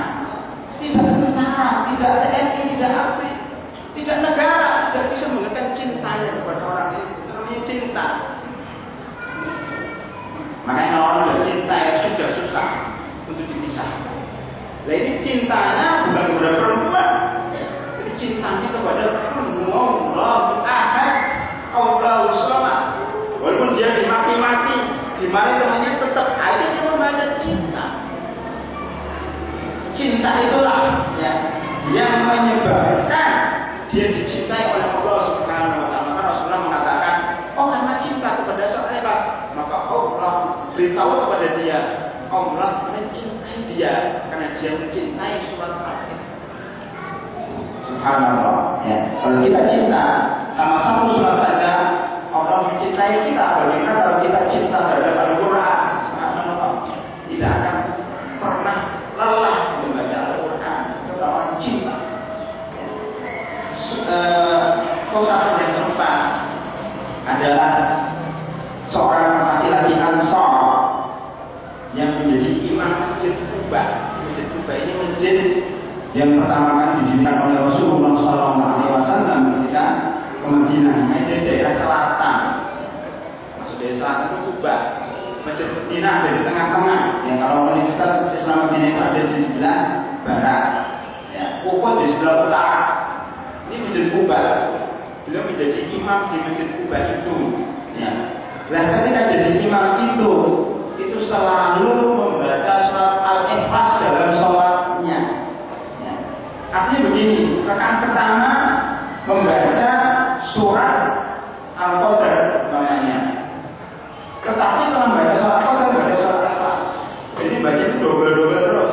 tidak tentara, tidak TNI, tidak ABRI, tidak negara, tidak bisa menghentikan cintanya kepada orang itu. Namanya cinta. Makanya orang bercinta itu sudah susah untuk dipisahkan. Nah ini cintanya bukan kepada perempuan, ini cintanya kepada Allah Ahad, Allah Samad. Walaupun dia dimaki-maki, dimana temannya tetap aja dia membaca cinta. Cinta itulah ya, yang menyebabkan dia dicintai oleh Allah Subhanahu wa taala. Karena Rasulullah mengatakan, oh karena cinta kepada seorang ikhlas, maka Allah beritahu kepada dia, Allah mencintai dia karena dia mencintai surat Al-Ikhlas. Subhanallah. Ya. Kalau kita cinta sama satu surat saja, Allah mencintai kita. Bagaimana kalau kita cinta terhadap Al-Quran? Subhanallah. Tidak akan pernah lelah membaca Al-Quran. Kita orang cinta. Kota yang keempat adalah seorang laki-laki Ansar yang menjadi imam masjid Kuba. Masjid Kuba ini masjid yang pertama kali didirikan oleh Rasulullah SAW ketika ke Madinah. Ini daerah selatan. Maksud daerah selatan itu Kuba. Masjid Madinah ada di tengah-tengah. Ya, kalau Universitas Islam Madinah itu ada di sebelah barat. Ya, Kuba di sebelah utara. Ini masjid Kuba. Beliau menjadi imam di masjid Kuba itu. Ya. Nah, ketika jadi imam itu selalu membaca surat Al-Ikhlas dalam sholatnya. Ya. Artinya begini, rakaat pertama membaca surat Al-Qadr namanya. Tetapi setelah membaca surat Al-Qadr membaca surat Al-Ikhlas. Jadi baca itu double-double terus.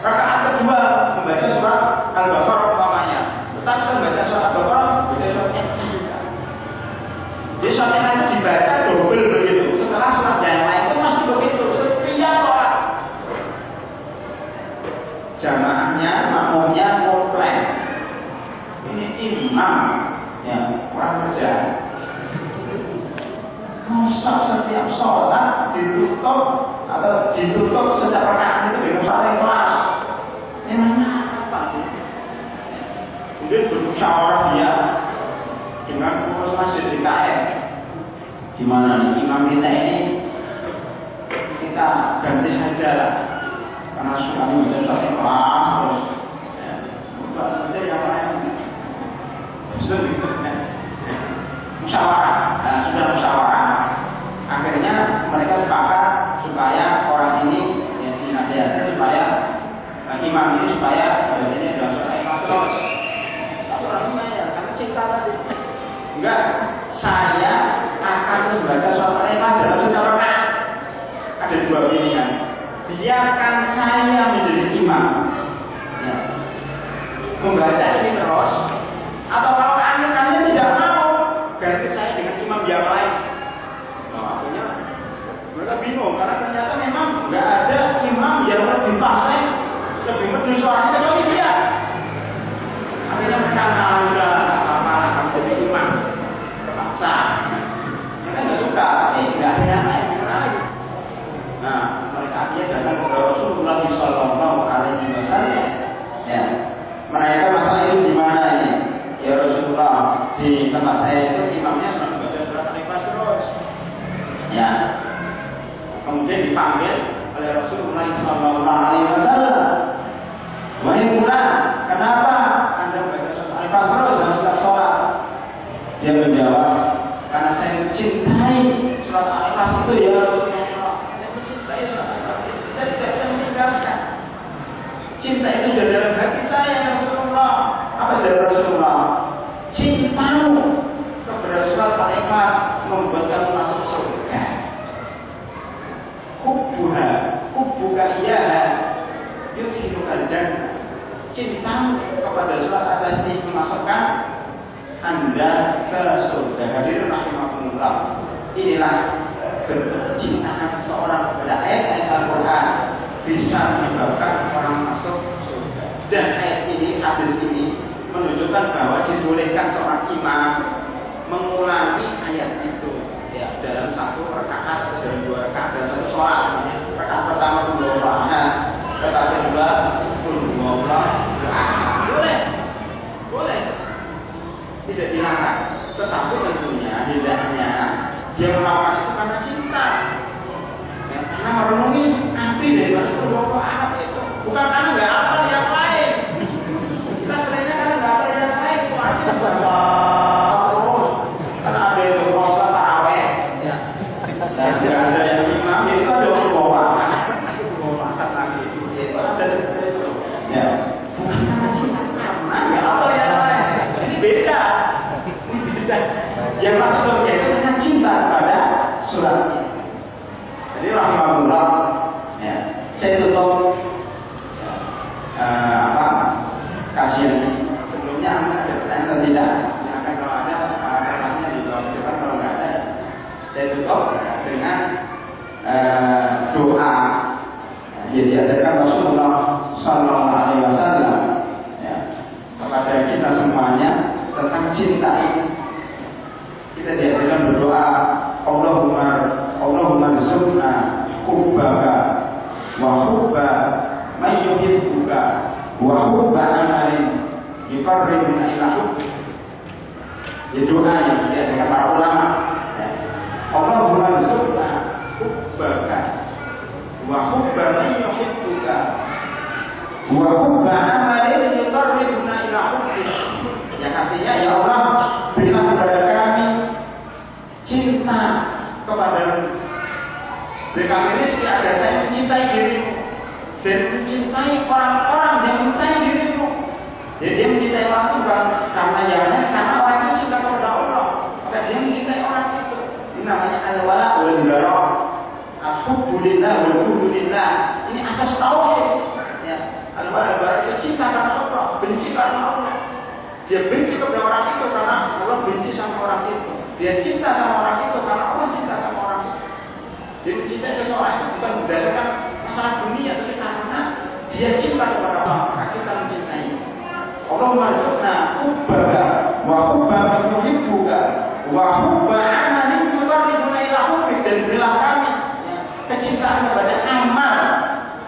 Rakaat kedua membaca surat Al-Baqarah namanya. Tetapi setelah membaca surat Al-Baqarah membaca surat Al-Ikhlas. Jadi surat Al-Ikhlas itu dibaca double begitu. Setelah surat yang lain itu masih begitu setiap sholat. Jamaahnya, makmumnya komplain. Ini imam, ya orang kerja. Masa setiap sholat ditutup atau ditutup setiap rakaat itu dengan suara yang keras. Emangnya apa sih? Kemudian bermusyawarah dia dengan pengurus masjid di KM. Gimana nih imam kita ini? Kita ganti saja lah. Karena suka ini bisa terus ya, buka saja yang lain. Musyawarah, nah, sudah musyawarah. Akhirnya mereka sepakat supaya orang ini ya, dinasihatkan supaya imam ini supaya bacanya dalam surat Al-Ikhlas terus. Tapi orang ini ya, karena cinta tadi. Enggak, saya akan terus baca surat Al-Ikhlas dalam setiap rakaat. Ada dua pilihan. Biarkan saya menjadi imam, ya, membaca ini terus, atau kalau kalian tidak mau, ganti saya dengan imam yang lain. Nah, akhirnya mereka bingung karena ternyata memang nggak ada imam yang lebih fasih, lebih merdu suaranya kecuali dia. Akhirnya mereka udah apa akan jadi imam terpaksa. Mereka nggak suka, tapi nggak ada yang lain. Nah, mereka akhirnya datang kepada Rasulullah SAW. Ya, merayakan masalah itu di mana ini? Ya Rasulullah, di tempat saya itu imamnya sedang membaca surat Al-Ikhlas terus. Ya, kemudian dipanggil oleh Rasulullah SAW. Wahai fulan, kenapa Anda membaca surat Al-Ikhlas terus dalam setiap sholat? Dia menjawab, karena saya mencintai surat Al-Ikhlas itu ya Rasulullah. Saya tidak bisa meninggalkan. Cinta itu dari dalam hati saya Rasulullah. Apa dari Rasulullah? Cintamu kepada surat Al-Ikhlas membuat kamu masuk surga. Hubbuka iyaha yudkhilukal jannah. Cintamu kepada surat Al-Ikhlas ini memasukkan Anda ke surga. Hadirin rahimakumullah. Inilah kecintaan seseorang kepada ayat-ayat Al-Quran bisa menyebabkan orang masuk surga. Dan ayat ini, hadis ini menunjukkan bahwa dibolehkan seorang imam mengulangi ayat itu ya, dalam satu rakaat atau dalam dua rakaat dalam satu sholat. Rakaat pertama Qul-Huwallahu, rakaat kedua Qul-Huwallahu. Boleh, tidak dilarang. Tetapi tentunya hendaknya dia melakukan itu karena cinta, ya, karena merenungi arti dari Qul-Huwallahu itu, bukan karena nggak apa Bukan karena cinta, karena nggak apa yang lain. Ini beda. Yang masuk surga itu karena cinta kepada surat ini. Jadi rahmatullah, ya, saya tutup kajian ini. Sebelumnya ada pertanyaan atau tidak? Silakan kalau ada, relasinya di bawah depan. Kalau nggak ada, saya tutup dengan doa yang diajarkan Rasulullah Sallallahu Alaihi Wasallam ya, kepada kita semuanya tentang cinta ini. Kita diajarkan berdoa, Allahumma rizqna hubbaka wa hubba man yuhibbuka wa hubba amalin yuqarribuna ila hubbik. Itu doa yang diajarkan para ulama. Allahumma rizqna hubbaka wa hubba man yuhibbuka wa hubba amalin yuqarribuna ila hubbik. Yang artinya, ya Allah, berilah kepada kami cinta kepada-Mu. Beri kami rezeki agar saya mencintai diri-Mu dan mencintai orang-orang yang mencintai diri-Mu. Jadi dia mencintai orang itu bukan karena yang lain, karena orang itu cinta kepada Allah. Maka dia mencintai orang itu. Ini namanya al-wala wal bara. Al-hubbu lillah wal bughdu lillah. Ini asas tauhid. Ya, al-wala wal bara itu cinta karena Allah, benci karena Allah. Dia benci kepada orang itu karena Allah benci sama orang itu. Dia cinta sama orang itu karena Allah cinta sama orang itu. Dia mencintai seseorang itu bukan berdasarkan masalah dunia, tapi karena dia cinta kepada Allah, maka kita mencintai. Allahumma rizqna hubbaka wa hubba man yuhibbuka wa hubba amalin yuqarribuna ila hubbik, dan berilah kami kecintaan kepada amal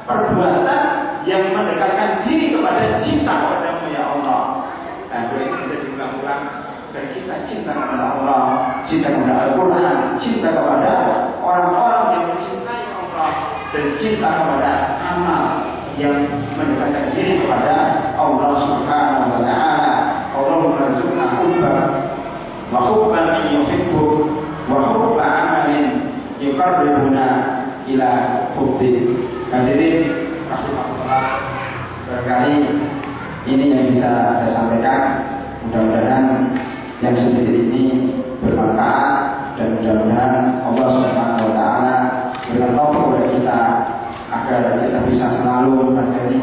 perbuatan yang mendekatkan diri kepada cinta kepada-Mu ya Allah. Dan doa ini bisa diulang-ulang dan kita cinta kepada Allah, cinta kepada Al-Quran, cinta kepada orang-orang yang mencintai Allah, dan cinta kepada amal yang mendekatkan diri kepada Allah Subhanahu wa Ta'ala. Allahumma rizqna hubba wa hubba man yuhibbuk wa hubba amalin yuqarribuna ila hubbik. Hadirin rahimahullah, barangkali ini yang bisa saya sampaikan. Mudah-mudahan yang sedikit ini bermanfaat, dan mudah-mudahan Allah Subhanahu wa Ta'ala berikan taufik kepada kita agar kita bisa selalu menjadi